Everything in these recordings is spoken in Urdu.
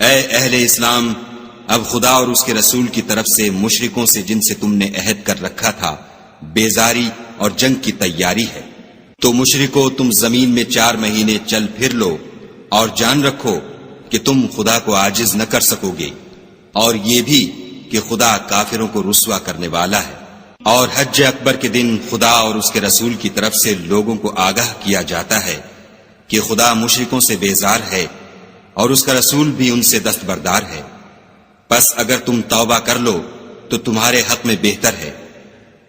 اے اہل اسلام، اب خدا اور اس کے رسول کی طرف سے مشرکوں سے جن سے تم نے عہد کر رکھا تھا بیزاری اور جنگ کی تیاری ہے۔ تو مشرکو، تم زمین میں 4 مہینے چل پھر لو اور جان رکھو کہ تم خدا کو عاجز نہ کر سکو گے، اور یہ بھی کہ خدا کافروں کو رسوا کرنے والا ہے۔ اور حج اکبر کے دن خدا اور اس کے رسول کی طرف سے لوگوں کو آگاہ کیا جاتا ہے کہ خدا مشرکوں سے بیزار ہے اور اس کا رسول بھی ان سے دستبردار ہے۔ پس اگر تم توبہ کر لو تو تمہارے حق میں بہتر ہے،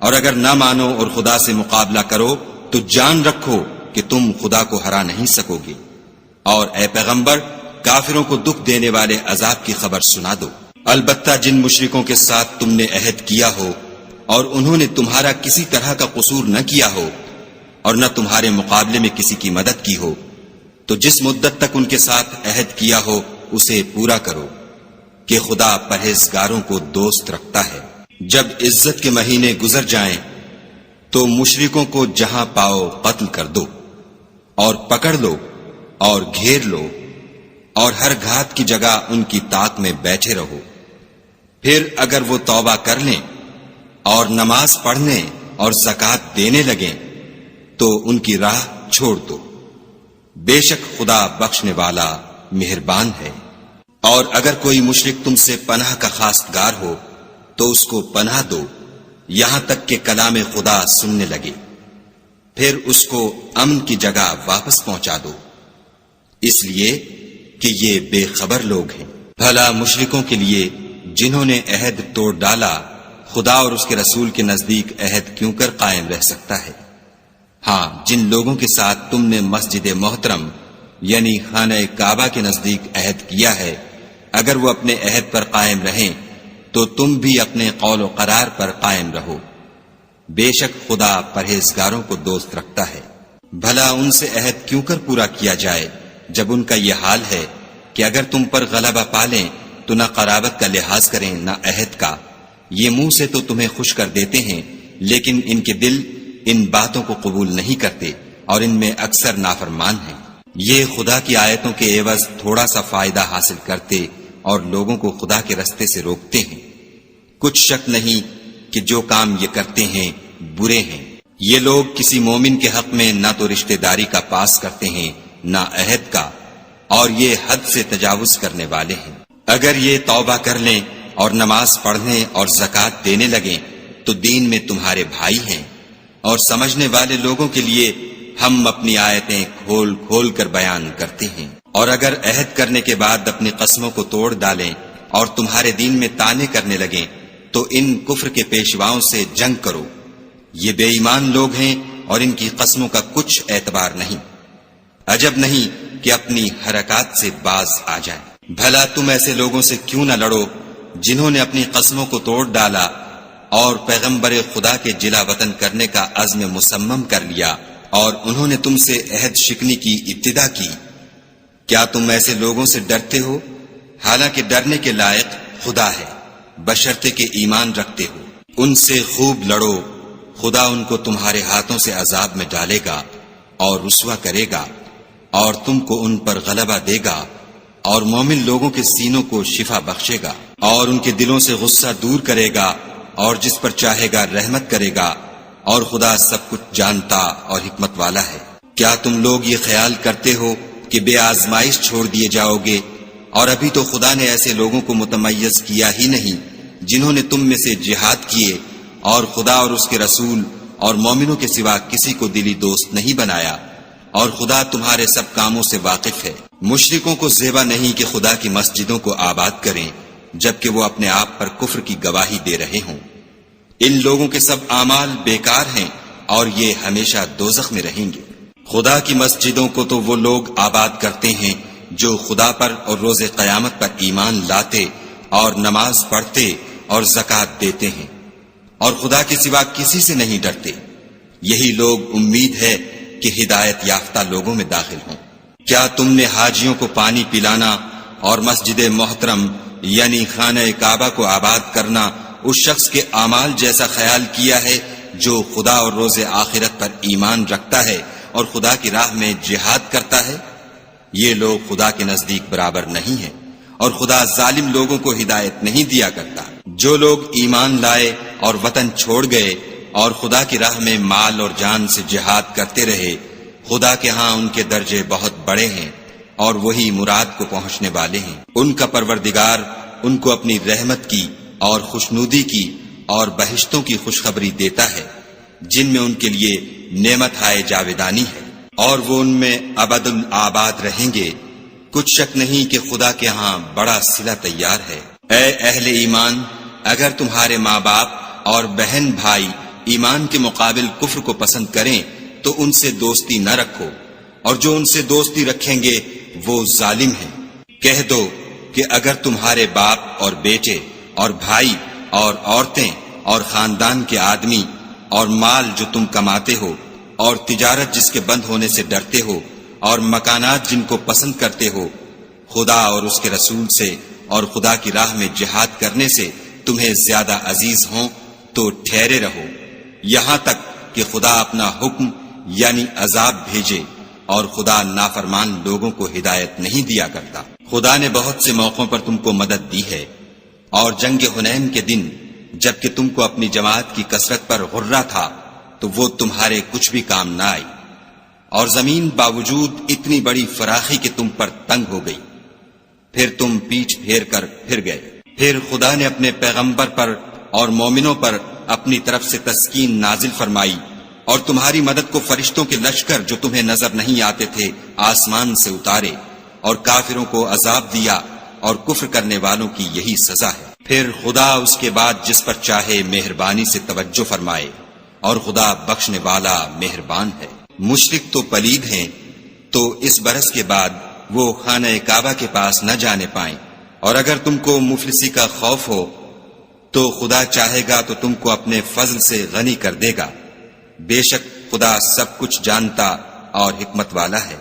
اور اگر نہ مانو اور خدا سے مقابلہ کرو تو جان رکھو کہ تم خدا کو ہرا نہیں سکو گے۔ اور اے پیغمبر، کافروں کو دکھ دینے والے عذاب کی خبر سنا دو۔ البتہ جن مشرکوں کے ساتھ تم نے عہد کیا ہو اور انہوں نے تمہارا کسی طرح کا قصور نہ کیا ہو اور نہ تمہارے مقابلے میں کسی کی مدد کی ہو، تو جس مدت تک ان کے ساتھ عہد کیا ہو اسے پورا کرو، کہ خدا پرہیزگاروں کو دوست رکھتا ہے۔ جب عزت کے مہینے گزر جائیں تو مشرکوں کو جہاں پاؤ قتل کر دو، اور پکڑ لو اور گھیر لو، اور ہر گھات کی جگہ ان کی طاق میں بیٹھے رہو۔ پھر اگر وہ توبہ کر لیں اور نماز پڑھنے اور زکوٰۃ دینے لگیں تو ان کی راہ چھوڑ دو، بے شک خدا بخشنے والا مہربان ہے۔ اور اگر کوئی مشرک تم سے پناہ کا خواستگار ہو تو اس کو پناہ دو یہاں تک کہ کلام خدا سننے لگے، پھر اس کو امن کی جگہ واپس پہنچا دو، اس لیے کہ یہ بے خبر لوگ ہیں۔ بھلا مشرکوں کے لیے جنہوں نے عہد توڑ ڈالا خدا اور اس کے رسول کے نزدیک عہد کیوں کر قائم رہ سکتا ہے؟ ہاں، جن لوگوں کے ساتھ تم نے مسجد محترم یعنی خانہ کعبہ کے نزدیک عہد کیا ہے، اگر وہ اپنے عہد پر قائم رہیں تو تم بھی اپنے قول و قرار پر قائم رہو، بے شک خدا پرہیزگاروں کو دوست رکھتا ہے۔ بھلا ان سے عہد کیوں کر پورا کیا جائے جب ان کا یہ حال ہے کہ اگر تم پر غلبہ پالیں تو نہ قرابت کا لحاظ کریں نہ عہد کا۔ یہ منہ سے تو تمہیں خوش کر دیتے ہیں لیکن ان کے دل ان باتوں کو قبول نہیں کرتے اور ان میں اکثر نافرمان ہیں۔ یہ خدا کی آیتوں کے عوض تھوڑا سا فائدہ حاصل کرتے اور لوگوں کو خدا کے رستے سے روکتے ہیں۔ کچھ شک نہیں کہ جو کام یہ کرتے ہیں برے ہیں۔ یہ لوگ کسی مومن کے حق میں نہ تو رشتہ داری کا پاس کرتے ہیں نہ عہد کا، اور یہ حد سے تجاوز کرنے والے ہیں۔ اگر یہ توبہ کر لیں اور نماز پڑھنے اور زکوٰۃ دینے لگیں تو دین میں تمہارے بھائی ہیں، اور سمجھنے والے لوگوں کے لیے ہم اپنی آیتیں کھول کھول کر بیان کرتے ہیں۔ اور اگر عہد کرنے کے بعد اپنی قسموں کو توڑ ڈالیں اور تمہارے دین میں طعنے کرنے لگیں تو ان کفر کے پیشواؤں سے جنگ کرو، یہ بے ایمان لوگ ہیں اور ان کی قسموں کا کچھ اعتبار نہیں۔ عجب نہیں کہ اپنی حرکات سے باز آ جائیں۔ بھلا تم ایسے لوگوں سے کیوں نہ لڑو جنہوں نے اپنی قسموں کو توڑ ڈالا اور پیغمبر خدا کے جلا وطن کرنے کا عزم مصمم کر لیا، اور انہوں نے تم سے عہد شکنی کی ابتدا کی۔ کیا تم ایسے لوگوں سے ڈرتے ہو؟ حالانکہ ڈرنے کے لائق خدا ہے، بشرطے کہ ایمان رکھتے ہو۔ ان سے خوب لڑو، خدا ان کو تمہارے ہاتھوں سے عذاب میں ڈالے گا اور رسوا کرے گا، اور تم کو ان پر غلبہ دے گا، اور مومن لوگوں کے سینوں کو شفا بخشے گا، اور ان کے دلوں سے غصہ دور کرے گا، اور جس پر چاہے گا رحمت کرے گا، اور خدا سب کچھ جانتا اور حکمت والا ہے۔ کیا تم لوگ یہ خیال کرتے ہو کہ بے آزمائش چھوڑ دیے جاؤ گے؟ اور ابھی تو خدا نے ایسے لوگوں کو متمیز کیا ہی نہیں جنہوں نے تم میں سے جہاد کیے اور خدا اور اس کے رسول اور مومنوں کے سوا کسی کو دلی دوست نہیں بنایا، اور خدا تمہارے سب کاموں سے واقف ہے۔ مشرکوں کو زیبا نہیں کہ خدا کی مسجدوں کو آباد کریں جبکہ وہ اپنے آپ پر کفر کی گواہی دے رہے ہوں۔ ان لوگوں کے سب اعمال بیکار ہیں اور یہ ہمیشہ دوزخ میں رہیں گے۔ خدا کی مسجدوں کو تو وہ لوگ آباد کرتے ہیں جو خدا پر اور روز قیامت پر ایمان لاتے اور نماز پڑھتے اور زکوٰۃ دیتے ہیں، اور خدا کے سوا کسی سے نہیں ڈرتے۔ یہی لوگ امید ہے کہ ہدایت یافتہ لوگوں میں داخل ہوں۔ کیا تم نے حاجیوں کو پانی پلانا اور مسجد محترم یعنی خانہ کعبہ کو آباد کرنا اس شخص کے اعمال جیسا خیال کیا ہے جو خدا اور روز آخرت پر ایمان رکھتا ہے اور خدا کی راہ میں جہاد کرتا ہے؟ یہ لوگ خدا کے نزدیک برابر نہیں ہیں، اور خدا ظالم لوگوں کو ہدایت نہیں دیا کرتا۔ جو لوگ ایمان لائے اور وطن چھوڑ گئے اور خدا کی راہ میں مال اور جان سے جہاد کرتے رہے، خدا کے ہاں ان کے درجے بہت بڑے ہیں اور وہی مراد کو پہنچنے والے ہیں۔ ان کا پروردگار ان کو اپنی رحمت کی اور خوشنودی کی اور بہشتوں کی خوشخبری دیتا ہے، جن میں ان کے لیے نعمت ہائے جاویدانی ہے، اور وہ ان میں ابد الآباد رہیں گے۔ کچھ شک نہیں کہ خدا کے ہاں بڑا صلہ تیار ہے۔ اے اہل ایمان، اگر تمہارے ماں باپ اور بہن بھائی ایمان کے مقابل کفر کو پسند کریں تو ان سے دوستی نہ رکھو، اور جو ان سے دوستی رکھیں گے وہ ظالم ہیں۔ کہہ دو کہ اگر تمہارے باپ اور بیٹے اور بھائی اور عورتیں اور خاندان کے آدمی اور مال جو تم کماتے ہو اور تجارت جس کے بند ہونے سے ڈرتے ہو اور مکانات جن کو پسند کرتے ہو، خدا اور اس کے رسول سے اور خدا کی راہ میں جہاد کرنے سے تمہیں زیادہ عزیز ہوں تو ٹھہرے رہو، یہاں تک کہ خدا اپنا حکم یعنی عذاب بھیجے، اور خدا نافرمان لوگوں کو ہدایت نہیں دیا کرتا۔ خدا نے بہت سے موقعوں پر تم کو مدد دی ہے، اور جنگ حنین کے دن جبکہ تم کو اپنی جماعت کی کثرت پر غرہ تھا تو وہ تمہارے کچھ بھی کام نہ آئی، اور زمین باوجود اتنی بڑی فراخی کہ تم پر تنگ ہو گئی، پھر تم پیچھ پھیر کر پھر گئے۔ پھر خدا نے اپنے پیغمبر پر اور مومنوں پر اپنی طرف سے تسکین نازل فرمائی، اور تمہاری مدد کو فرشتوں کے لشکر جو تمہیں نظر نہیں آتے تھے آسمان سے اتارے، اور کافروں کو عذاب دیا، اور کفر کرنے والوں کی یہی سزا ہے۔ پھر خدا اس کے بعد جس پر چاہے مہربانی سے توجہ فرمائے، اور خدا بخشنے والا مہربان ہے۔ مشرک تو پلید ہیں، تو اس برس کے بعد وہ خانہ کعبہ کے پاس نہ جانے پائیں، اور اگر تم کو مفلسی کا خوف ہو تو خدا چاہے گا تو تم کو اپنے فضل سے غنی کر دے گا، بے شک خدا سب کچھ جانتا اور حکمت والا ہے۔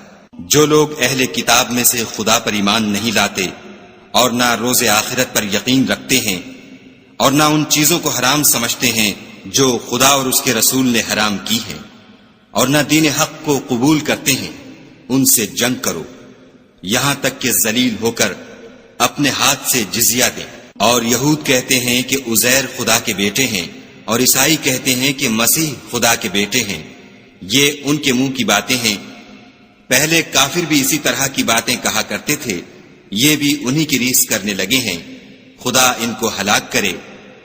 جو لوگ اہل کتاب میں سے خدا پر ایمان نہیں لاتے اور نہ روز آخرت پر یقین رکھتے ہیں اور نہ ان چیزوں کو حرام سمجھتے ہیں جو خدا اور اس کے رسول نے حرام کی ہیں، اور نہ دین حق کو قبول کرتے ہیں، ان سے جنگ کرو یہاں تک کہ ذلیل ہو کر اپنے ہاتھ سے جزیہ دیں۔ اور یہود کہتے ہیں کہ عزیر خدا کے بیٹے ہیں، اور عیسائی کہتے ہیں کہ مسیح خدا کے بیٹے ہیں، یہ ان کے منہ کی باتیں ہیں۔ پہلے کافر بھی اسی طرح کی باتیں کہا کرتے تھے، یہ بھی انہی کی ریس کرنے لگے ہیں، خدا ان کو ہلاک کرے،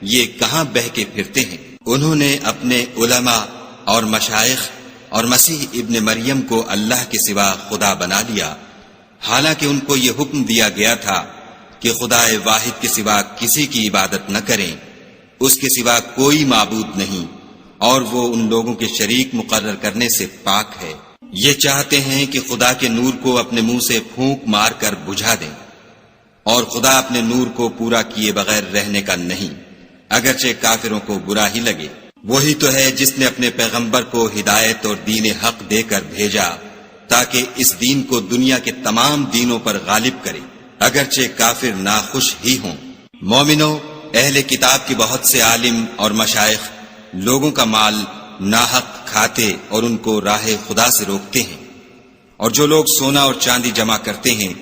یہ کہاں بہہ کے پھرتے ہیں۔ انہوں نے اپنے علماء اور مشائخ اور مسیح ابن مریم کو اللہ کے سوا خدا بنا لیا، حالانکہ ان کو یہ حکم دیا گیا تھا کہ خدا واحد کے سوا کسی کی عبادت نہ کریں، اس کے سوا کوئی معبود نہیں، اور وہ ان لوگوں کے شریک مقرر کرنے سے پاک ہے۔ یہ چاہتے ہیں کہ خدا کے نور کو اپنے منہ سے پھونک مار کر بجھا دیں، اور خدا اپنے نور کو پورا کیے بغیر رہنے کا نہیں، اگرچہ کافروں کو برا ہی لگے۔ وہی تو ہے جس نے اپنے پیغمبر کو ہدایت اور دین حق دے کر بھیجا تاکہ اس دین کو دنیا کے تمام دینوں پر غالب کرے، اگرچہ کافر ناخوش ہی ہوں۔ مومنو، اہل کتاب کے بہت سے عالم اور مشائخ لوگوں کا مال ناحق کھاتے اور ان کو راہ خدا سے روکتے ہیں، اور جو لوگ سونا اور چاندی جمع کرتے ہیں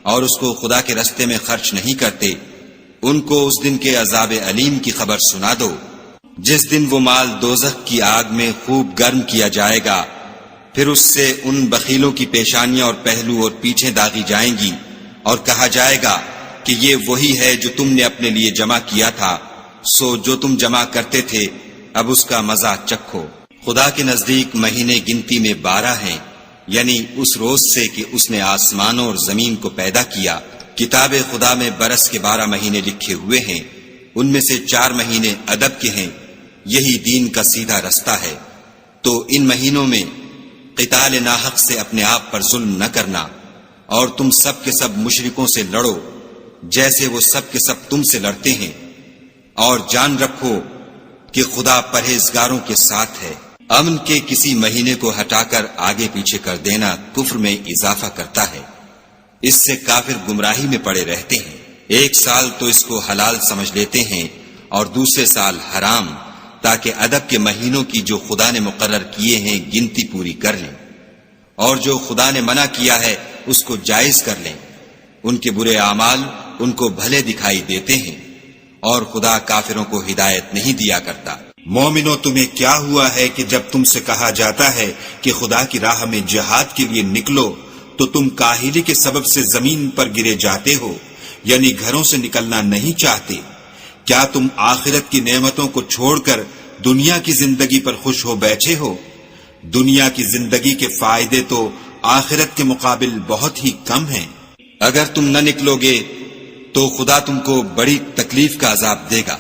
اور اس کو خدا کے رستے میں خرچ نہیں کرتے، ان کو اس دن کے عذاب علیم کی خبر سنا دو، جس دن وہ مال دوزخ کی آگ میں خوب گرم کیا جائے گا، پھر اس سے ان بخیلوں کی پیشانیاں اور پہلو اور پیٹھیں داغی جائیں گی، اور کہا جائے گا کہ یہ وہی ہے جو تم نے اپنے لیے جمع کیا تھا، سو جو تم جمع کرتے تھے اب اس کا مزہ چکھو۔ خدا کے نزدیک مہینے گنتی میں 12 ہیں، یعنی اس روز سے کہ اس نے آسمانوں اور زمین کو پیدا کیا۔ کتاب خدا میں برس کے 12 مہینے لکھے ہوئے ہیں، ان میں سے 4 مہینے ادب کے ہیں، یہی دین کا سیدھا رستہ ہے۔ تو ان مہینوں میں قتال ناحق سے اپنے آپ پر ظلم نہ کرنا، اور تم سب کے سب مشرکوں سے لڑو جیسے وہ سب کے سب تم سے لڑتے ہیں، اور جان رکھو کہ خدا پرہیزگاروں کے ساتھ ہے۔ امن کے کسی مہینے کو ہٹا کر آگے پیچھے کر دینا کفر میں اضافہ کرتا ہے، اس سے کافر گمراہی میں پڑے رہتے ہیں۔ 1 سال تو اس کو حلال سمجھ لیتے ہیں اور دوسرے سال حرام، تاکہ ادب کے مہینوں کی جو خدا نے مقرر کیے ہیں گنتی پوری کر لیں، اور جو خدا نے منع کیا ہے اس کو جائز کر لیں۔ ان کے برے اعمال ان کو بھلے دکھائی دیتے ہیں، اور خدا کافروں کو ہدایت نہیں دیا کرتا۔ مومنو، تمہیں کیا ہوا ہے کہ جب تم سے کہا جاتا ہے کہ خدا کی راہ میں جہاد کے لیے نکلو تو تم کاہلی کے سبب سے زمین پر گرے جاتے ہو، یعنی گھروں سے نکلنا نہیں چاہتے؟ کیا تم آخرت کی نعمتوں کو چھوڑ کر دنیا کی زندگی پر خوش ہو بیٹھے ہو؟ دنیا کی زندگی کے فائدے تو آخرت کے مقابل بہت ہی کم ہیں۔ اگر تم نہ نکلو گے تو خدا تم کو بڑی تکلیف کا عذاب دے گا،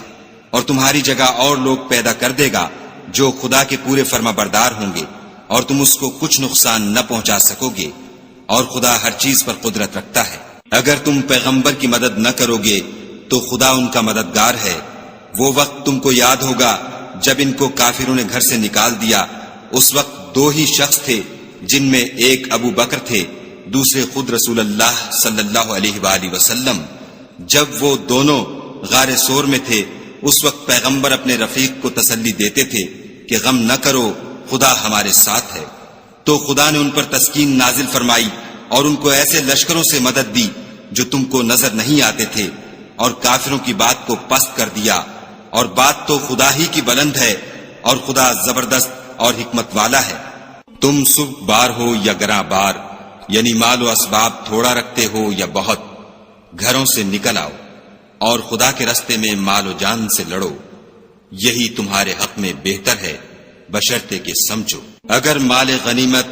اور تمہاری جگہ اور لوگ پیدا کر دے گا جو خدا کے پورے فرما بردار ہوں گے، اور تم اس کو کچھ نقصان نہ پہنچا سکو گے، اور خدا ہر چیز پر قدرت رکھتا ہے۔ اگر تم پیغمبر کی مدد نہ کرو گے تو خدا ان کا مددگار ہے۔ وہ وقت تم کو یاد ہوگا جب ان کو کافروں نے گھر سے نکال دیا، اس وقت دو ہی شخص تھے، جن میں ایک ابو بکر تھے، دوسرے خود رسول اللہ صلی اللہ علیہ وآلہ وسلم۔ جب وہ دونوں غار سور میں تھے، اس وقت پیغمبر اپنے رفیق کو تسلی دیتے تھے کہ غم نہ کرو، خدا ہمارے ساتھ ہے۔ تو خدا نے ان پر تسکین نازل فرمائی اور ان کو ایسے لشکروں سے مدد دی جو تم کو نظر نہیں آتے تھے، اور کافروں کی بات کو پست کر دیا۔ اور بات تو خدا ہی کی بلند ہے، اور خدا زبردست اور حکمت والا ہے۔ تم صبح بار ہو یا گراں بار، یعنی مال و اسباب تھوڑا رکھتے ہو یا بہت، گھروں سے نکل آؤ اور خدا کے رستے میں مال و جان سے لڑو، یہی تمہارے حق میں بہتر ہے، بشرطے کہ سمجھو۔ اگر مال غنیمت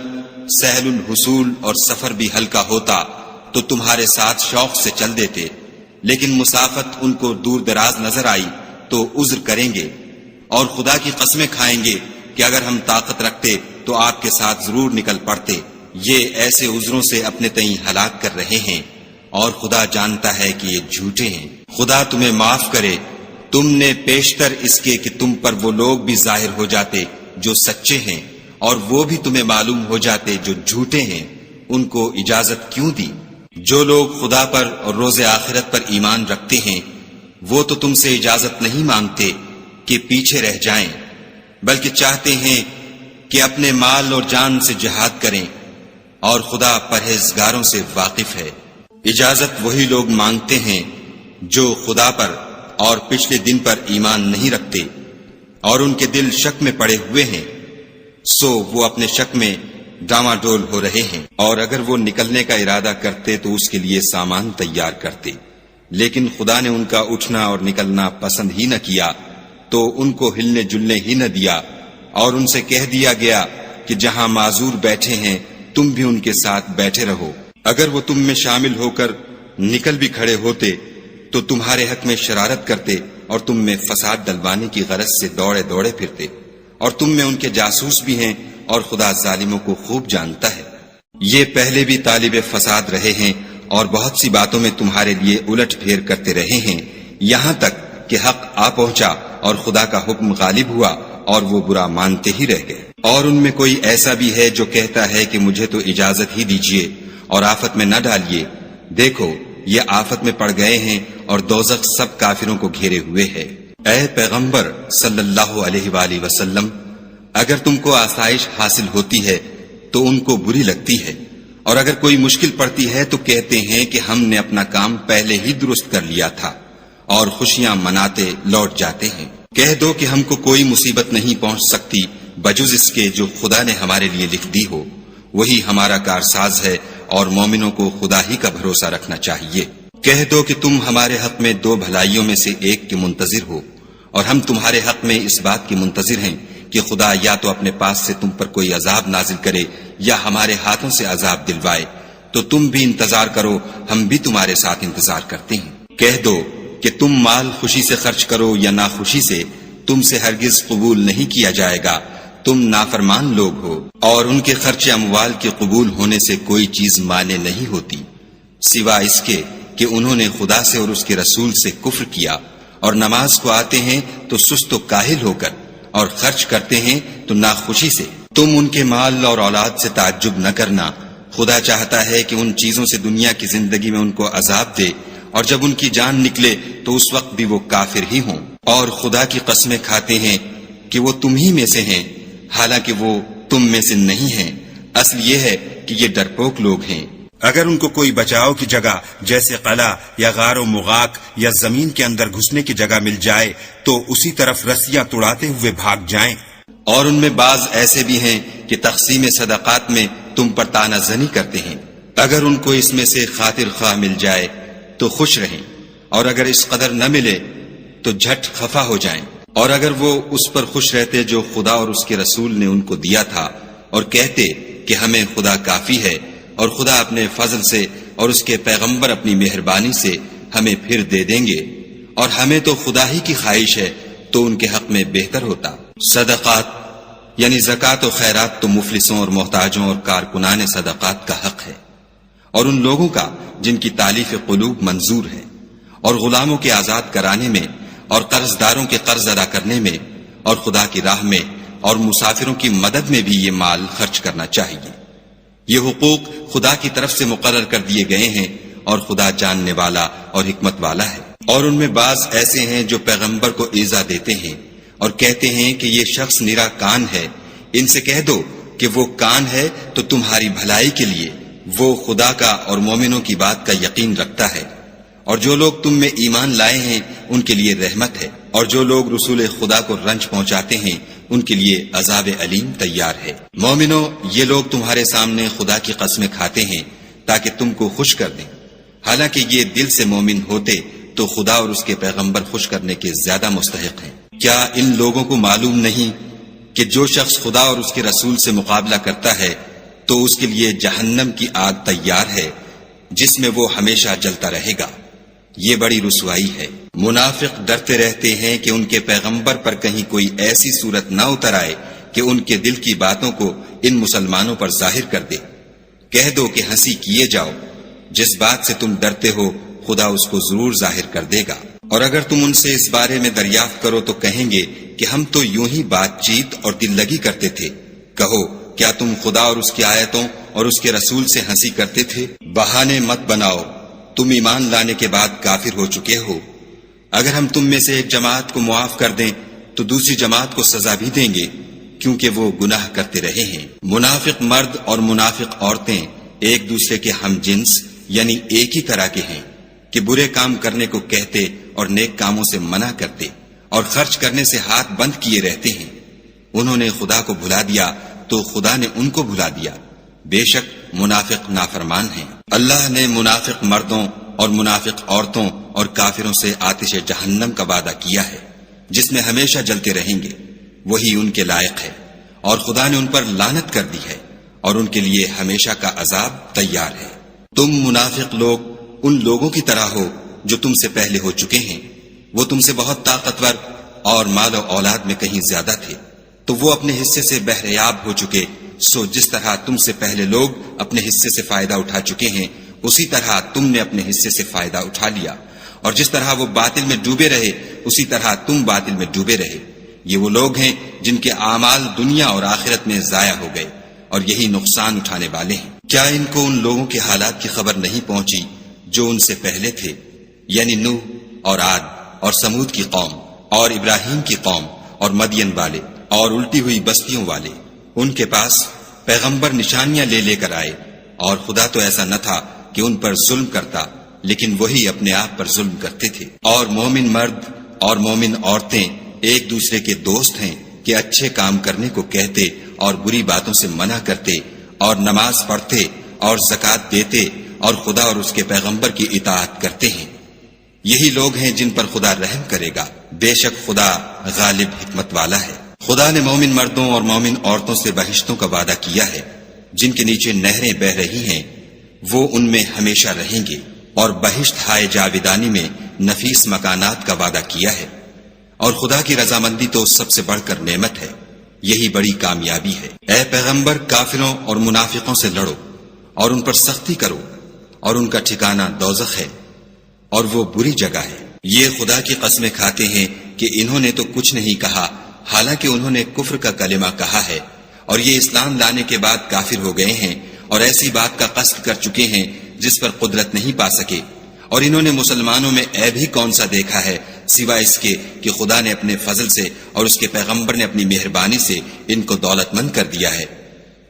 سہل الحصول اور سفر بھی ہلکا ہوتا تو تمہارے ساتھ شوق سے چل دیتے، لیکن مسافت ان کو دور دراز نظر آئی تو عذر کریں گے، اور خدا کی قسمیں کھائیں گے کہ اگر ہم طاقت رکھتے تو آپ کے ساتھ ضرور نکل پڑتے۔ یہ ایسے عذروں سے اپنے تئیں ہلاک کر رہے ہیں، اور خدا جانتا ہے کہ یہ جھوٹے ہیں۔ خدا تمہیں معاف کرے، تم نے پیشتر اس کے کہ تم پر وہ لوگ بھی ظاہر ہو جاتے جو سچے ہیں، اور وہ بھی تمہیں معلوم ہو جاتے جو جھوٹے ہیں، ان کو اجازت کیوں دی؟ جو لوگ خدا پر اور روز آخرت پر ایمان رکھتے ہیں وہ تو تم سے اجازت نہیں مانگتے کہ پیچھے رہ جائیں، بلکہ چاہتے ہیں کہ اپنے مال اور جان سے جہاد کریں، اور خدا پرہیزگاروں سے واقف ہے۔ اجازت وہی لوگ مانگتے ہیں جو خدا پر اور پچھلے دن پر ایمان نہیں رکھتے، اور ان کے دل شک میں پڑے ہوئے ہیں، سو وہ اپنے شک میں ڈاماڈول ہو رہے ہیں۔ اور اگر وہ نکلنے کا ارادہ کرتے تو اس کے لیے سامان تیار کرتے، لیکن خدا نے ان کا اٹھنا اور نکلنا پسند ہی نہ کیا، تو ان کو ہلنے جلنے ہی نہ دیا، اور ان سے کہہ دیا گیا کہ جہاں معذور بیٹھے ہیں تم بھی ان کے ساتھ بیٹھے رہو۔ اگر وہ تم میں شامل ہو کر نکل بھی کھڑے ہوتے تو تمہارے حق میں شرارت کرتے اور تم میں فساد ڈلوانے کی غرض سے دوڑے دوڑے پھرتے، اور تم میں ان کے جاسوس بھی ہیں، اور خدا ظالموں کو خوب جانتا ہے۔ یہ پہلے بھی طالب فساد رہے ہیں اور بہت سی باتوں میں تمہارے لیے الٹ پھیر کرتے رہے ہیں، یہاں تک کہ حق آ پہنچا اور خدا کا حکم غالب ہوا اور وہ برا مانتے ہی رہ گئے۔ اور ان میں کوئی ایسا بھی ہے جو کہتا ہے کہ مجھے تو اجازت ہی دیجیے اور آفت میں نہ ڈالیے، دیکھو یہ آفت میں پڑ گئے ہیں اور دوزخ سب کافروں کو گھیرے ہوئے ہے۔ اے پیغمبر صلی اللہ علیہ وآلہ وسلم، اگر تم کو آسائش حاصل ہوتی ہے تو ان کو بری لگتی ہے، اور اگر کوئی مشکل پڑتی ہے تو کہتے ہیں کہ ہم نے اپنا کام پہلے ہی درست کر لیا تھا، اور خوشیاں مناتے لوٹ جاتے ہیں۔ کہہ دو کہ ہم کو کوئی مصیبت نہیں پہنچ سکتی بجز اس کے جو خدا نے ہمارے لیے لکھ دی ہو، وہی ہمارا کارساز ہے، اور مومنوں کو خدا ہی کا بھروسہ رکھنا چاہیے۔ کہہ دو کہ تم ہمارے حق میں دو بھلائیوں میں سے ایک کے منتظر ہو، اور ہم تمہارے حق میں اس بات کی منتظر ہیں کہ خدا یا تو اپنے پاس سے تم پر کوئی عذاب نازل کرے یا ہمارے ہاتھوں سے عذاب دلوائے، تو تم بھی انتظار کرو، ہم بھی تمہارے ساتھ انتظار کرتے ہیں۔ کہہ دو کہ تم مال خوشی سے خرچ کرو یا ناخوشی سے، تم سے ہرگز قبول نہیں کیا جائے گا، تم نافرمان لوگ ہو، اور ان کے خرچ اموال کے قبول ہونے سے کوئی چیز مانے نہیں ہوتی سوا اس کے کہ انہوں نے خدا سے اور اس کے رسول سے کفر کیا، اور نماز کو آتے ہیں تو سست و کاہل ہو کر، اور خرچ کرتے ہیں تو ناخوشی سے۔ تم ان کے مال اور اولاد سے تعجب نہ کرنا، خدا چاہتا ہے کہ ان چیزوں سے دنیا کی زندگی میں ان کو عذاب دے، اور جب ان کی جان نکلے تو اس وقت بھی وہ کافر ہی ہوں، اور خدا کی قسمیں کھاتے ہیں کہ وہ تم ہی میں سے ہیں، حالانکہ وہ تم میں سے نہیں ہیں، اصل یہ ہے کہ یہ ڈرپوک لوگ ہیں۔ اگر ان کو کوئی بچاؤ کی جگہ جیسے قلعہ یا غار و مغاک یا زمین کے اندر گھسنے کی جگہ مل جائے تو اسی طرف رسیاں توڑاتے ہوئے بھاگ جائیں۔ اور ان میں بعض ایسے بھی ہیں کہ تقسیم صدقات میں تم پر طعنہ زنی کرتے ہیں۔ اگر ان کو اس میں سے خاطر خواہ مل جائے تو خوش رہیں، اور اگر اس قدر نہ ملے تو جھٹ خفا ہو جائیں۔ اور اگر وہ اس پر خوش رہتے جو خدا اور اس کے رسول نے ان کو دیا تھا، اور کہتے کہ ہمیں خدا کافی ہے، اور خدا اپنے فضل سے اور اس کے پیغمبر اپنی مہربانی سے ہمیں پھر دے دیں گے، اور ہمیں تو خدا ہی کی خواہش ہے، تو ان کے حق میں بہتر ہوتا۔ صدقات یعنی زکوٰۃ و خیرات تو مفلسوں اور محتاجوں اور کارکنان صدقات کا حق ہے، اور ان لوگوں کا جن کی تالیف قلوب منظور ہے، اور غلاموں کے آزاد کرانے میں، اور قرض داروں کے قرض ادا کرنے میں، اور خدا کی راہ میں اور مسافروں کی مدد میں بھی یہ مال خرچ کرنا چاہیے۔ یہ حقوق خدا کی طرف سے مقرر کر دیے گئے ہیں، اور خدا جاننے والا اور حکمت والا ہے۔ اور ان میں بعض ایسے ہیں جو پیغمبر کو ایذا دیتے ہیں اور کہتے ہیں کہ یہ شخص نرا کان ہے۔ ان سے کہہ دو کہ وہ کان ہے تو تمہاری بھلائی کے لیے، وہ خدا کا اور مومنوں کی بات کا یقین رکھتا ہے، اور جو لوگ تم میں ایمان لائے ہیں ان کے لیے رحمت ہے، اور جو لوگ رسول خدا کو رنج پہنچاتے ہیں ان کے لیے عذاب علیم تیار ہے۔ مومنو، یہ لوگ تمہارے سامنے خدا کی قسمیں کھاتے ہیں تاکہ تم کو خوش کر دیں، حالانکہ یہ دل سے مومن ہوتے تو خدا اور اس کے پیغمبر خوش کرنے کے زیادہ مستحق ہیں۔ کیا ان لوگوں کو معلوم نہیں کہ جو شخص خدا اور اس کے رسول سے مقابلہ کرتا ہے تو اس کے لیے جہنم کی آگ تیار ہے جس میں وہ ہمیشہ جلتا رہے گا؟ یہ بڑی رسوائی ہے۔ منافق ڈرتے رہتے ہیں کہ ان کے پیغمبر پر کہیں کوئی ایسی صورت نہ اتر آئے کہ ان کے دل کی باتوں کو ان مسلمانوں پر ظاہر کر دے۔ کہہ دو کہ ہنسی کیے جاؤ، جس بات سے تم ڈرتے ہو خدا اس کو ضرور ظاہر کر دے گا۔ اور اگر تم ان سے اس بارے میں دریافت کرو تو کہیں گے کہ ہم تو یوں ہی بات چیت اور دل لگی کرتے تھے۔ کہو، کیا تم خدا اور اس کی آیتوں اور اس کے رسول سے ہنسی کرتے تھے؟ بہانے مت بناؤ، تم ایمان لانے کے بعد کافر ہو چکے ہو۔ اگر ہم تم میں سے ایک جماعت کو معاف کر دیں تو دوسری جماعت کو سزا بھی دیں گے، کیونکہ وہ گناہ کرتے رہے ہیں۔ منافق مرد اور منافق عورتیں ایک دوسرے کے ہم جنس یعنی ایک ہی طرح کے ہیں کہ برے کام کرنے کو کہتے اور نیک کاموں سے منع کرتے اور خرچ کرنے سے ہاتھ بند کیے رہتے ہیں۔ انہوں نے خدا کو بھلا دیا تو خدا نے ان کو بھلا دیا، بے شک منافق نافرمان ہیں۔ اللہ نے منافق مردوں اور منافق عورتوں اور کافروں سے آتش جہنم کا وعدہ کیا ہے جس میں ہمیشہ جلتے رہیں گے، وہی ان کے لائق ہے، اور خدا نے ان پر لعنت کر دی ہے اور ان کے لیے ہمیشہ کا عذاب تیار ہے۔ تم منافق لوگ ان لوگوں کی طرح ہو جو تم سے پہلے ہو چکے ہیں، وہ تم سے بہت طاقتور اور مال و اولاد میں کہیں زیادہ تھے، تو وہ اپنے حصے سے بہریاب ہو چکے۔ سو جس طرح تم سے پہلے لوگ اپنے حصے سے فائدہ اٹھا چکے ہیں، اسی طرح تم نے اپنے حصے سے فائدہ اٹھا لیا، اور جس طرح وہ باطل میں ڈوبے رہے اسی طرح تم باطل میں ڈوبے رہے۔ یہ وہ لوگ ہیں جن کے اعمال دنیا اور آخرت میں ضائع ہو گئے، اور یہی نقصان اٹھانے والے ہیں۔ کیا ان کو ان لوگوں کے حالات کی خبر نہیں پہنچی جو ان سے پہلے تھے، یعنی نوح اور عاد اور سمود کی قوم اور ابراہیم کی قوم اور مدین والے اور الٹی ہوئی بستیوں والے؟ ان کے پاس پیغمبر نشانیاں لے لے کر آئے، اور خدا تو ایسا نہ تھا کہ ان پر ظلم کرتا، لیکن وہی اپنے آپ پر ظلم کرتے تھے۔ اور مومن مرد اور مومن عورتیں ایک دوسرے کے دوست ہیں کہ اچھے کام کرنے کو کہتے اور بری باتوں سے منع کرتے اور نماز پڑھتے اور زکوٰۃ دیتے اور خدا اور اس کے پیغمبر کی اطاعت کرتے ہیں۔ یہی لوگ ہیں جن پر خدا رحم کرے گا، بے شک خدا غالب حکمت والا ہے۔ خدا نے مومن مردوں اور مومن عورتوں سے بہشتوں کا وعدہ کیا ہے جن کے نیچے نہریں بہ رہی ہیں، وہ ان میں ہمیشہ رہیں گے، اور بہشت ہائے جاویدانی میں نفیس مکانات کا وعدہ کیا ہے۔ اور خدا کی رضامندی تو سب سے بڑھ کر نعمت ہے، یہی بڑی کامیابی ہے۔ اے پیغمبر، کافروں اور منافقوں سے لڑو اور ان پر سختی کرو، اور ان کا ٹھکانہ دوزخ ہے، اور وہ بری جگہ ہے۔ یہ خدا کی قسمیں کھاتے ہیں کہ انہوں نے تو کچھ نہیں کہا، حالانکہ انہوں نے کفر کا کلمہ کہا ہے، اور یہ اسلام لانے کے بعد کافر ہو گئے ہیں اور ایسی بات کا قصد کر چکے ہیں جس پر قدرت نہیں پا سکے۔ اور انہوں نے مسلمانوں میں عیب ہی کون سا دیکھا ہے سوائے اس کے کہ خدا نے اپنے فضل سے اور اس کے پیغمبر نے اپنی مہربانی سے ان کو دولت مند کر دیا ہے۔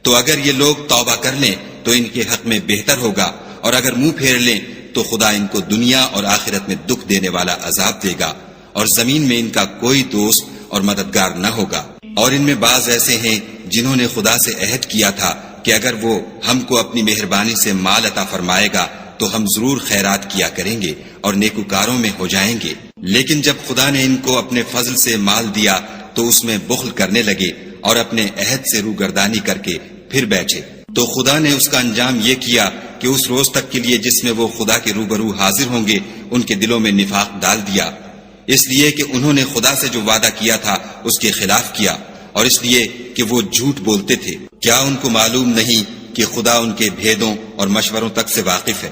تو اگر یہ لوگ توبہ کر لیں تو ان کے حق میں بہتر ہوگا، اور اگر منہ پھیر لیں تو خدا ان کو دنیا اور آخرت میں دکھ دینے والا عذاب دے گا، اور زمین میں ان کا کوئی دوست اور مددگار نہ ہوگا۔ اور ان میں بعض ایسے ہیں جنہوں نے خدا سے عہد کیا تھا کہ اگر وہ ہم کو اپنی مہربانی سے مال عطا فرمائے گا تو ہم ضرور خیرات کیا کریں گے اور نیکوکاروں میں ہو جائیں گے، لیکن جب خدا نے ان کو اپنے فضل سے مال دیا تو اس میں بخل کرنے لگے اور اپنے عہد سے روگردانی کر کے پھر بیٹھے، تو خدا نے اس کا انجام یہ کیا کہ اس روز تک کے لیے جس میں وہ خدا کے روبرو حاضر ہوں گے ان کے دلوں میں نفاق ڈال دیا، اس لیے کہ انہوں نے خدا سے جو وعدہ کیا تھا اس کے خلاف کیا، اور اس لیے کہ وہ جھوٹ بولتے تھے۔ کیا ان کو معلوم نہیں کہ خدا ان کے بھیدوں اور مشوروں تک سے واقف ہے،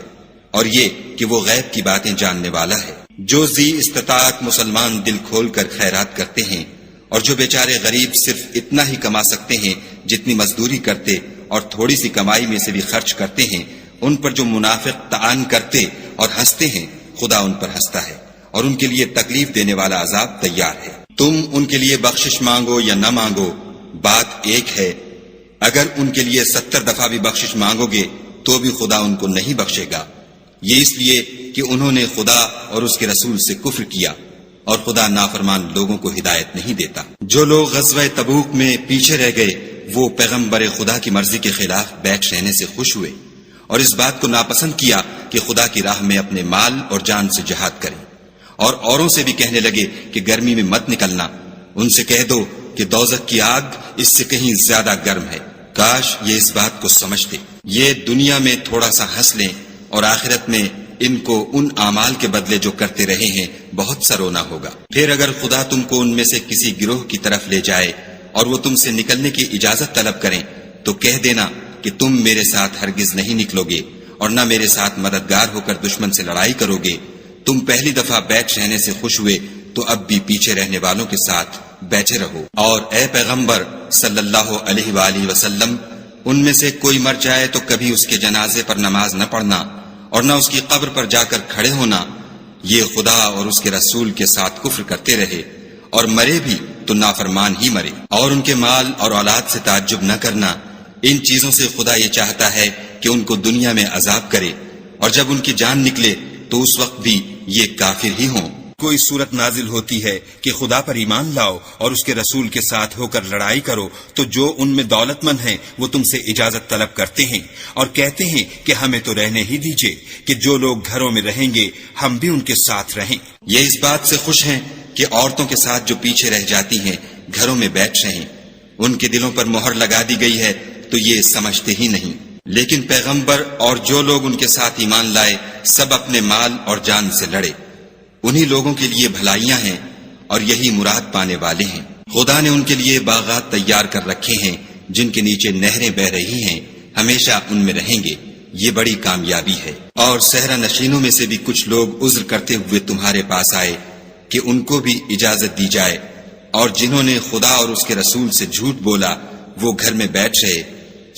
اور یہ کہ وہ غیب کی باتیں جاننے والا ہے؟ جو ذی استطاعت مسلمان دل کھول کر خیرات کرتے ہیں، اور جو بیچارے غریب صرف اتنا ہی کما سکتے ہیں جتنی مزدوری کرتے اور تھوڑی سی کمائی میں سے بھی خرچ کرتے ہیں، ان پر جو منافق طعن کرتے اور ہنستے ہیں، خدا ان پر ہنستا ہے اور ان کے لیے تکلیف دینے والا عذاب تیار ہے۔ تم ان کے لیے بخشش مانگو یا نہ مانگو، بات ایک ہے، اگر ان کے لیے 70 دفعہ بھی بخشش مانگو گے تو بھی خدا ان کو نہیں بخشے گا، یہ اس لیے کہ انہوں نے خدا اور اس کے رسول سے کفر کیا، اور خدا نافرمان لوگوں کو ہدایت نہیں دیتا۔ جو لوگ غزوہ تبوک میں پیچھے رہ گئے وہ پیغمبر خدا کی مرضی کے خلاف بیٹھ رہنے سے خوش ہوئے، اور اس بات کو ناپسند کیا کہ خدا کی راہ میں اپنے مال اور جان سے جہاد کریں، اور اوروں سے بھی کہنے لگے کہ گرمی میں مت نکلنا، ان سے کہہ دو کہ دوزخ کی آگ اس سے کہیں زیادہ گرم ہے، کاش یہ اس بات کو سمجھتے۔ یہ دنیا میں تھوڑا سا ہنس لیں اور آخرت میں ان کو ان اعمال کے بدلے جو کرتے رہے ہیں بہت سا رونا ہوگا۔ پھر اگر خدا تم کو ان میں سے کسی گروہ کی طرف لے جائے اور وہ تم سے نکلنے کی اجازت طلب کریں تو کہہ دینا کہ تم میرے ساتھ ہرگز نہیں نکلو گے اور نہ میرے ساتھ مددگار ہو کر دشمن سے لڑائی کرو گے۔ تم پہلی دفعہ بیٹھ رہنے سے خوش ہوئے تو اب بھی پیچھے رہنے والوں کے ساتھ بیٹھے رہو۔ اور اے پیغمبر صلی اللہ علیہ وآلہ وسلم، ان میں سے کوئی مر جائے تو کبھی اس کے جنازے پر نماز نہ پڑھنا اور نہ اس کی قبر پر جا کر کھڑے ہونا، یہ خدا اور اس کے رسول کے ساتھ کفر کرتے رہے، اور مرے بھی تو نافرمان ہی مرے۔ اور ان کے مال اور اولاد سے تعجب نہ کرنا، ان چیزوں سے خدا یہ چاہتا ہے کہ ان کو دنیا میں عذاب کرے، اور جب ان کی جان نکلے تو اس وقت بھی یہ کافر ہی ہوں۔ کوئی صورت نازل ہوتی ہے کہ خدا پر ایمان لاؤ اور اس کے رسول کے ساتھ ہو کر لڑائی کرو، تو جو ان میں دولت مند ہیں وہ تم سے اجازت طلب کرتے ہیں اور کہتے ہیں کہ ہمیں تو رہنے ہی دیجئے، کہ جو لوگ گھروں میں رہیں گے ہم بھی ان کے ساتھ رہیں۔ یہ اس بات سے خوش ہیں کہ عورتوں کے ساتھ جو پیچھے رہ جاتی ہیں گھروں میں بیٹھ رہیں، ان کے دلوں پر مہر لگا دی گئی ہے تو یہ سمجھتے ہی نہیں۔ لیکن پیغمبر اور جو لوگ ان کے ساتھ ایمان لائے سب اپنے مال اور جان سے لڑے، انہی لوگوں کے لیے بھلائیاں ہیں اور یہی مراد پانے والے ہیں۔ خدا نے ان کے لیے باغات تیار کر رکھے ہیں جن کے نیچے نہریں بہ رہی ہیں، ہمیشہ ان میں رہیں گے، یہ بڑی کامیابی ہے۔ اور صحرا نشینوں میں سے بھی کچھ لوگ عذر کرتے ہوئے تمہارے پاس آئے کہ ان کو بھی اجازت دی جائے، اور جنہوں نے خدا اور اس کے رسول سے جھوٹ بولا وہ گھر میں بیٹھ رہے،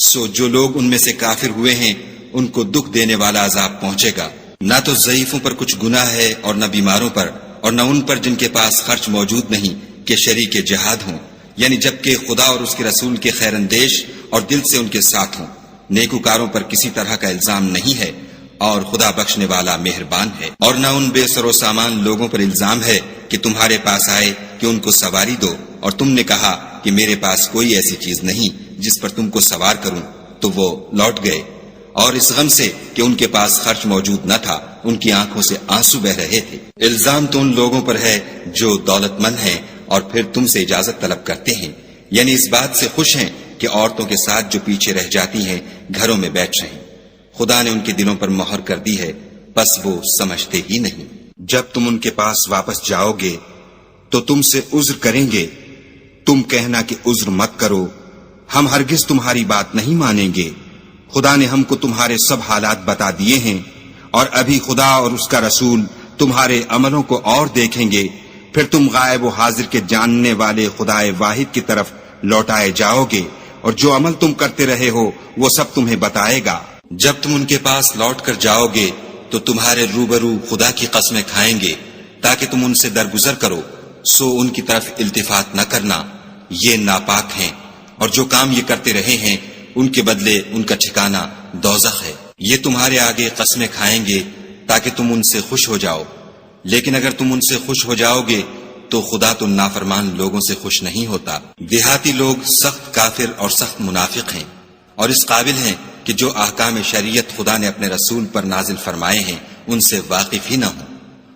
سو جو لوگ ان میں سے کافر ہوئے ہیں ان کو دکھ دینے والا عذاب پہنچے گا۔ نہ تو ضعیفوں پر کچھ گناہ ہے اور نہ بیماروں پر، اور نہ ان پر جن کے پاس خرچ موجود نہیں کہ شریک جہاد ہوں، یعنی جبکہ خدا اور اس کے رسول کے خیر اندیش اور دل سے ان کے ساتھ ہوں۔ نیکوکاروں پر کسی طرح کا الزام نہیں ہے، اور خدا بخشنے والا مہربان ہے۔ اور نہ ان بے سر و سامان لوگوں پر الزام ہے کہ تمہارے پاس آئے کہ ان کو سواری دو، اور تم نے کہا کہ میرے پاس کوئی ایسی چیز نہیں جس پر تم کو سوار کروں، تو وہ لوٹ گئے، اور اس غم سے کہ ان کے پاس خرچ موجود نہ تھا ان کی آنکھوں سے آنسو بہ رہے تھے۔ الزام تو ان لوگوں پر ہے جو دولت مند ہیں اور پھر تم سے اجازت طلب کرتے ہیں، یعنی اس بات سے خوش ہیں کہ عورتوں کے ساتھ جو پیچھے رہ جاتی ہیں گھروں میں بیٹھ رہیں۔ خدا نے ان کے دلوں پر مہر کر دی ہے، بس وہ سمجھتے ہی نہیں۔ جب تم ان کے پاس واپس جاؤ گے تو تم سے عذر کریں گے، تم کہنا کہ عذر مت کرو، ہم ہرگز تمہاری بات نہیں مانیں گے۔ خدا نے ہم کو تمہارے سب حالات بتا دیے ہیں، اور ابھی خدا اور اس کا رسول تمہارے عملوں کو اور دیکھیں گے، پھر تم غائب و حاضر کے جاننے والے خدا واحد کی طرف لوٹائے جاؤ گے، اور جو عمل تم کرتے رہے ہو وہ سب تمہیں بتائے گا۔ جب تم ان کے پاس لوٹ کر جاؤ گے تو تمہارے روبرو خدا کی قسمیں کھائیں گے تاکہ تم ان سے درگزر کرو، سو ان کی طرف التفات نہ کرنا، یہ ناپاک ہیں، اور جو کام یہ کرتے رہے ہیں ان کے بدلے ان کا ٹھکانہ دوزخ ہے۔ یہ تمہارے آگے قسمیں کھائیں گے تاکہ تم ان سے خوش ہو جاؤ، لیکن اگر تم ان سے خوش ہو جاؤ گے تو خدا تو نافرمان لوگوں سے خوش نہیں ہوتا۔ دیہاتی لوگ سخت کافر اور سخت منافق ہیں، اور اس قابل ہیں کہ جو احکام شریعت خدا نے اپنے رسول پر نازل فرمائے ہیں ان سے واقف ہی نہ ہوں،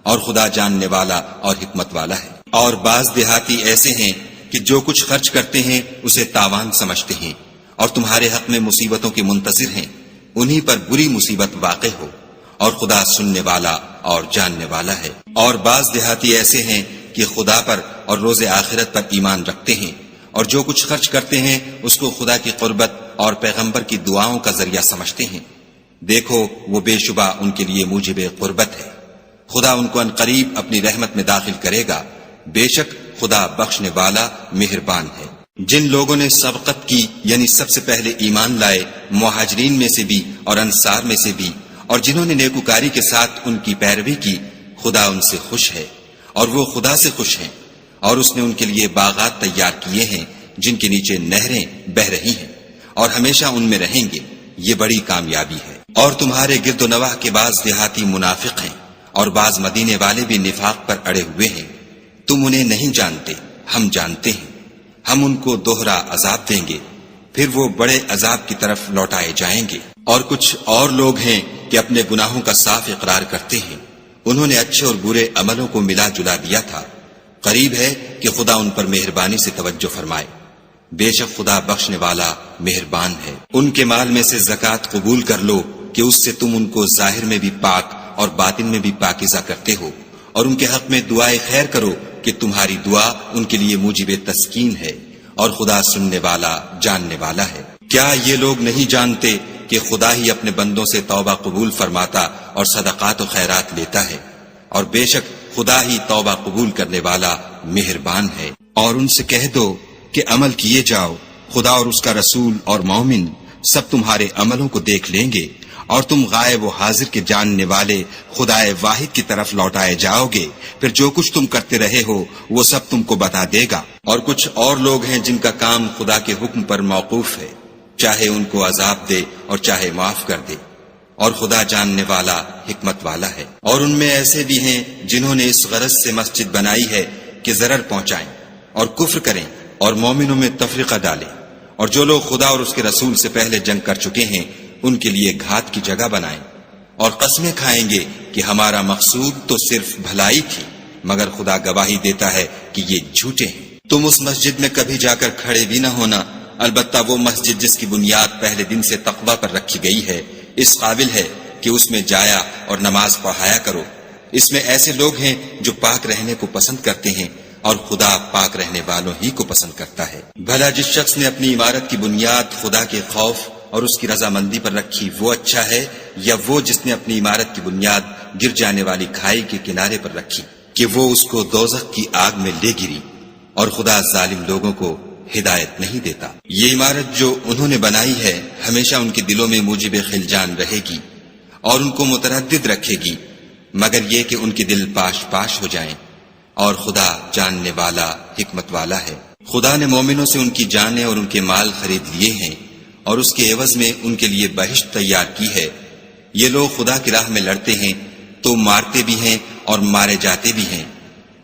اور خدا جاننے والا اور حکمت والا ہے۔ اور بعض دیہاتی ایسے ہیں کہ جو کچھ خرچ کرتے ہیں اسے تاوان سمجھتے ہیں، اور تمہارے حق میں مصیبتوں کے منتظر ہیں، انہی پر بری مصیبت واقع ہو، اور خدا سننے والا اور جاننے والا ہے۔ اور بعض دیہاتی ایسے ہیں کہ خدا پر اور روز آخرت پر ایمان رکھتے ہیں، اور جو کچھ خرچ کرتے ہیں اس کو خدا کی قربت اور پیغمبر کی دعاؤں کا ذریعہ سمجھتے ہیں۔ دیکھو وہ بے شبہ ان کے لیے موجب قربت ہے، خدا ان کو عنقریب اپنی رحمت میں داخل کرے گا، بے شک خدا بخشنے والا مہربان ہے۔ جن لوگوں نے سبقت کی یعنی سب سے پہلے ایمان لائے، مہاجرین میں سے بھی اور انصار میں سے بھی، اور جنہوں نے نیکوکاری کے ساتھ ان کی پیروی کی، خدا ان سے خوش ہے اور وہ خدا سے خوش ہیں، اور اس نے ان کے لیے باغات تیار کیے ہیں جن کے نیچے نہریں بہ رہی ہیں، اور ہمیشہ ان میں رہیں گے، یہ بڑی کامیابی ہے۔ اور تمہارے گرد و نواح کے بعض دیہاتی منافق ہیں، اور بعض مدینے والے بھی نفاق پر اڑے ہوئے ہیں، تم انہیں نہیں جانتے، ہم جانتے ہیں، ہم ان کو دوہرا عذاب دیں گے، پھر وہ بڑے عذاب کی طرف لوٹائے جائیں گے۔ اور کچھ اور لوگ ہیں کہ اپنے گناہوں کا صاف اقرار کرتے ہیں، انہوں نے اچھے اور برے عملوں کو ملا جلا دیا تھا، قریب ہے کہ خدا ان پر مہربانی سے توجہ فرمائے، بے شک خدا بخشنے والا مہربان ہے۔ ان کے مال میں سے زکوٰۃ قبول کر لو کہ اس سے تم ان کو ظاہر میں بھی پاک اور باطن میں بھی پاکیزہ کرتے ہو، اور ان کے حق میں دعائے خیر کرو کہ تمہاری دعا ان کے لیے موجب تسکین ہے، اور خدا سننے والا جاننے والا ہے۔ کیا یہ لوگ نہیں جانتے کہ خدا ہی اپنے بندوں سے توبہ قبول فرماتا اور صدقات و خیرات لیتا ہے، اور بے شک خدا ہی توبہ قبول کرنے والا مہربان ہے۔ اور ان سے کہہ دو کہ عمل کیے جاؤ، خدا اور اس کا رسول اور مومن سب تمہارے عملوں کو دیکھ لیں گے، اور تم غائب و حاضر کے جاننے والے خدائے واحد کی طرف لوٹائے جاؤ گے، پھر جو کچھ تم کرتے رہے ہو وہ سب تم کو بتا دے گا۔ اور کچھ اور لوگ ہیں جن کا کام خدا کے حکم پر موقوف ہے، چاہے ان کو عذاب دے اور چاہے معاف کر دے، اور خدا جاننے والا حکمت والا ہے۔ اور ان میں ایسے بھی ہیں جنہوں نے اس غرض سے مسجد بنائی ہے کہ ضرر پہنچائیں اور کفر کریں اور مومنوں میں تفرقہ ڈالیں، اور جو لوگ خدا اور اس کے رسول سے پہلے جنگ کر چکے ہیں ان کے لیے گھات کی جگہ بنائیں، اور قسمیں کھائیں گے کہ ہمارا مقصود تو صرف بھلائی تھی، مگر خدا گواہی دیتا ہے کہ یہ جھوٹے ہیں۔ تم اس مسجد میں کبھی جا کر کھڑے بھی نہ ہونا، البتہ وہ مسجد جس کی بنیاد پہلے دن سے تقوی پر رکھی گئی ہے اس قابل ہے کہ اس میں جایا اور نماز پڑھایا کرو۔ اس میں ایسے لوگ ہیں جو پاک رہنے کو پسند کرتے ہیں، اور خدا پاک رہنے والوں ہی کو پسند کرتا ہے۔ بھلا جس شخص نے اپنی عمارت کی بنیاد خدا کے خوف اور اس کی رضامندی پر رکھی وہ اچھا ہے، یا وہ جس نے اپنی عمارت کی بنیاد گر جانے والی کھائی کے کنارے پر رکھی کہ وہ اس کو دوزخ کی آگ میں لے گری، اور خدا ظالم لوگوں کو ہدایت نہیں دیتا۔ یہ عمارت جو انہوں نے بنائی ہے ہمیشہ ان کے دلوں میں موجب خلجان رہے گی اور ان کو متردد رکھے گی، مگر یہ کہ ان کے دل پاش پاش ہو جائیں، اور خدا جاننے والا حکمت والا ہے۔ خدا نے مومنوں سے ان کی جانیں اور ان کے مال خرید لیے ہیں، اور اس کے عوض میں ان کے لیے بہشت تیار کی ہے۔ یہ لوگ خدا کی راہ میں لڑتے ہیں تو مارتے بھی ہیں اور مارے جاتے بھی ہیں۔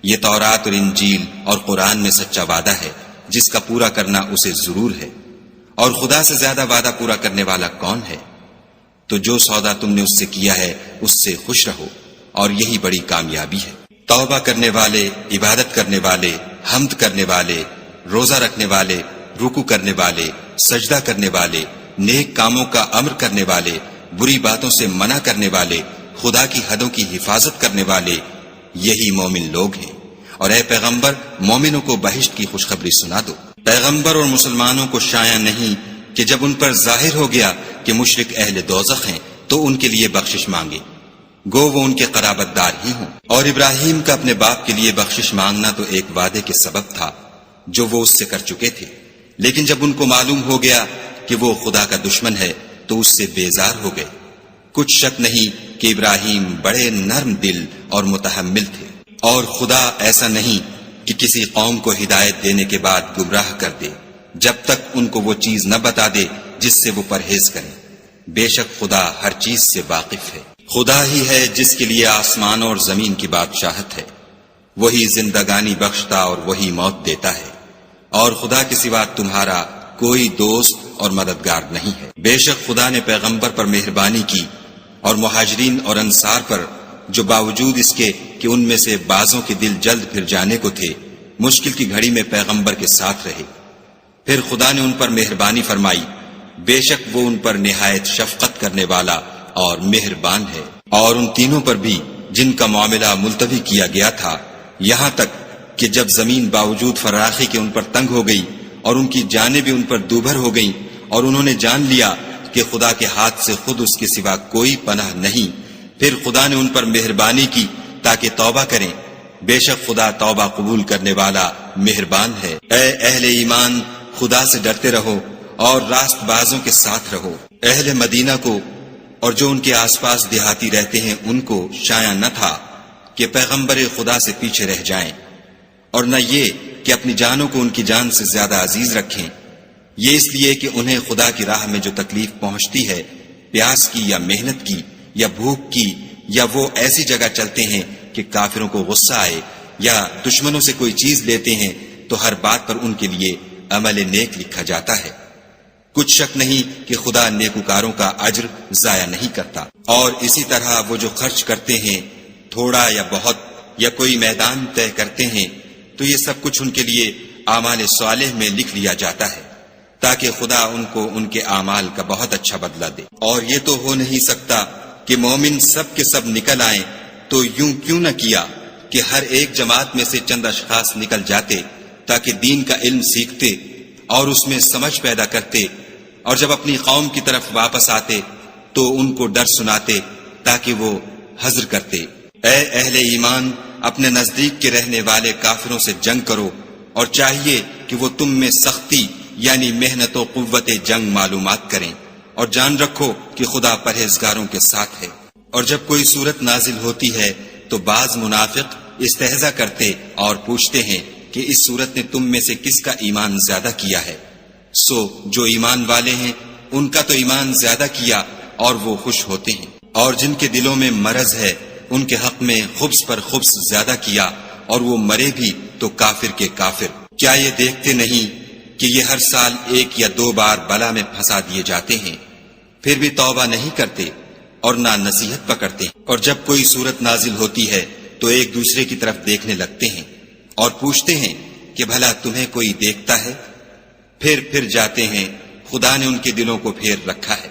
یہ تورات اور انجیل اور قرآن میں سچا وعدہ ہے جس کا پورا کرنا اسے ضرور ہے، اور خدا سے زیادہ وعدہ پورا کرنے والا کون ہے؟ تو جو سودا تم نے اس سے کیا ہے اس سے خوش رہو، اور یہی بڑی کامیابی ہے۔ توبہ کرنے والے، عبادت کرنے والے، حمد کرنے والے، روزہ رکھنے والے، رکوع کرنے والے، سجدہ کرنے والے، نیک کاموں کا امر کرنے والے، بری باتوں سے منع کرنے والے، خدا کی حدوں کی حفاظت کرنے والے، یہی مومن لوگ ہیں۔ اور اے پیغمبر مومنوں کو بہشت کی خوشخبری سنا دو۔ پیغمبر اور مسلمانوں کو شایع نہیں کہ جب ان پر ظاہر ہو گیا کہ مشرک اہل دوزخ ہیں تو ان کے لیے بخشش مانگے، گو وہ ان کے قرابت دار ہی ہوں۔ اور ابراہیم کا اپنے باپ کے لیے بخشش مانگنا تو ایک وعدے کے سبب تھا جو وہ اس سے کر چکے تھے، لیکن جب ان کو معلوم ہو گیا کہ وہ خدا کا دشمن ہے تو اس سے بیزار ہو گئے۔ کچھ شک نہیں کہ ابراہیم بڑے نرم دل اور متحمل تھے، اور خدا ایسا نہیں کہ کسی قوم کو ہدایت دینے کے بعد گمراہ کر دے جب تک ان کو وہ چیز نہ بتا دے جس سے وہ پرہیز کریں۔ بے شک خدا ہر چیز سے واقف ہے۔ خدا ہی ہے جس کے لیے آسمان اور زمین کی بادشاہت ہے، وہی زندگانی بخشتا اور وہی موت دیتا ہے، اور خدا کے سوا تمہارا کوئی دوست اور مددگار نہیں ہے۔ بے شک خدا نے پیغمبر پر مہربانی کی اور مہاجرین اور انصار پر، جو باوجود اس کے کہ ان میں سے بعضوں کے دل جلد پھر جانے کو تھے، مشکل کی گھڑی میں پیغمبر کے ساتھ رہے۔ پھر خدا نے ان پر مہربانی فرمائی، بے شک وہ ان پر نہایت شفقت کرنے والا اور مہربان ہے۔ اور ان تینوں پر بھی جن کا معاملہ ملتوی کیا گیا تھا، یہاں تک کہ جب زمین باوجود فراخی کے ان پر تنگ ہو گئی اور ان کی جانیں بھی ان پر دوبھر ہو گئیں، اور انہوں نے جان لیا کہ خدا کے ہاتھ سے خود اس کے سوا کوئی پناہ نہیں، پھر خدا نے ان پر مہربانی کی تاکہ توبہ کریں۔ بے شک خدا توبہ قبول کرنے والا مہربان ہے۔ اے اہل ایمان، خدا سے ڈرتے رہو اور راست بازوں کے ساتھ رہو۔ اہل مدینہ کو اور جو ان کے آس پاس دیہاتی رہتے ہیں ان کو شایع نہ تھا کہ پیغمبر خدا سے پیچھے رہ جائیں، اور نہ یہ کہ اپنی جانوں کو ان کی جان سے زیادہ عزیز رکھیں، یہ اس لیے کہ انہیں خدا کی راہ میں جو تکلیف پہنچتی ہے، پیاس کی یا محنت کی یا بھوک کی، یا وہ ایسی جگہ چلتے ہیں کہ کافروں کو غصہ آئے یا دشمنوں سے کوئی چیز لیتے ہیں، تو ہر بات پر ان کے لیے عمل نیک لکھا جاتا ہے۔ کچھ شک نہیں کہ خدا نیکوکاروں کا اجر ضائع نہیں کرتا۔ اور اسی طرح وہ جو خرچ کرتے ہیں، تھوڑا یا بہت، یا کوئی میدان طے کرتے ہیں، تو یہ سب کچھ ان کے لیے اعمال صالح میں لکھ لیا جاتا ہے، تاکہ خدا ان کو ان کے اعمال کا بہت اچھا بدلہ دے۔ اور یہ تو ہو نہیں سکتا کہ مومن سب کے سب نکل آئیں، تو یوں کیوں نہ کیا کہ ہر ایک جماعت میں سے چند اشخاص نکل جاتے تاکہ دین کا علم سیکھتے اور اس میں سمجھ پیدا کرتے، اور جب اپنی قوم کی طرف واپس آتے تو ان کو ڈر سناتے تاکہ وہ حذر کرتے۔ اے اہل ایمان، اپنے نزدیک کے رہنے والے کافروں سے جنگ کرو، اور چاہیے کہ وہ تم میں سختی یعنی محنت و قوت جنگ معلومات کریں، اور جان رکھو کہ خدا پرہیزگاروں کے ساتھ ہے۔ اور جب کوئی صورت نازل ہوتی ہے تو بعض منافق استہزا کرتے اور پوچھتے ہیں کہ اس صورت نے تم میں سے کس کا ایمان زیادہ کیا ہے؟ سو جو ایمان والے ہیں ان کا تو ایمان زیادہ کیا اور وہ خوش ہوتے ہیں، اور جن کے دلوں میں مرض ہے ان کے حق میں خبث پر خبث زیادہ کیا اور وہ مرے بھی تو کافر کے کافر۔ کیا یہ دیکھتے نہیں کہ یہ ہر سال 1 یا 2 بار بلا میں پھنسا دیے جاتے ہیں، پھر بھی توبہ نہیں کرتے اور نہ نصیحت پکڑتے؟ اور جب کوئی صورت نازل ہوتی ہے تو ایک دوسرے کی طرف دیکھنے لگتے ہیں اور پوچھتے ہیں کہ بھلا تمہیں کوئی دیکھتا ہے؟ پھر جاتے ہیں، خدا نے ان کے دلوں کو پھیر رکھا ہے،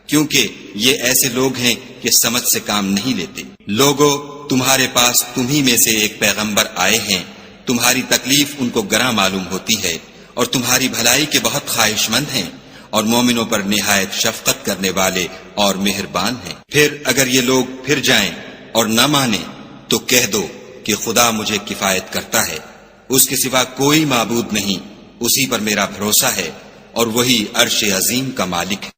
کیونکہ یہ ایسے لوگ ہیں کہ سمجھ سے کام نہیں لیتے۔ لوگو، تمہارے پاس تمہی میں سے ایک پیغمبر آئے ہیں، تمہاری تکلیف ان کو گراں معلوم ہوتی ہے اور تمہاری بھلائی کے بہت خواہش مند ہیں، اور مومنوں پر نہایت شفقت کرنے والے اور مہربان ہیں۔ پھر اگر یہ لوگ پھر جائیں اور نہ مانیں تو کہہ دو کہ خدا مجھے کفایت کرتا ہے، اس کے سوا کوئی معبود نہیں، اسی پر میرا بھروسہ ہے، اور وہی عرش عظیم کا مالک ہے۔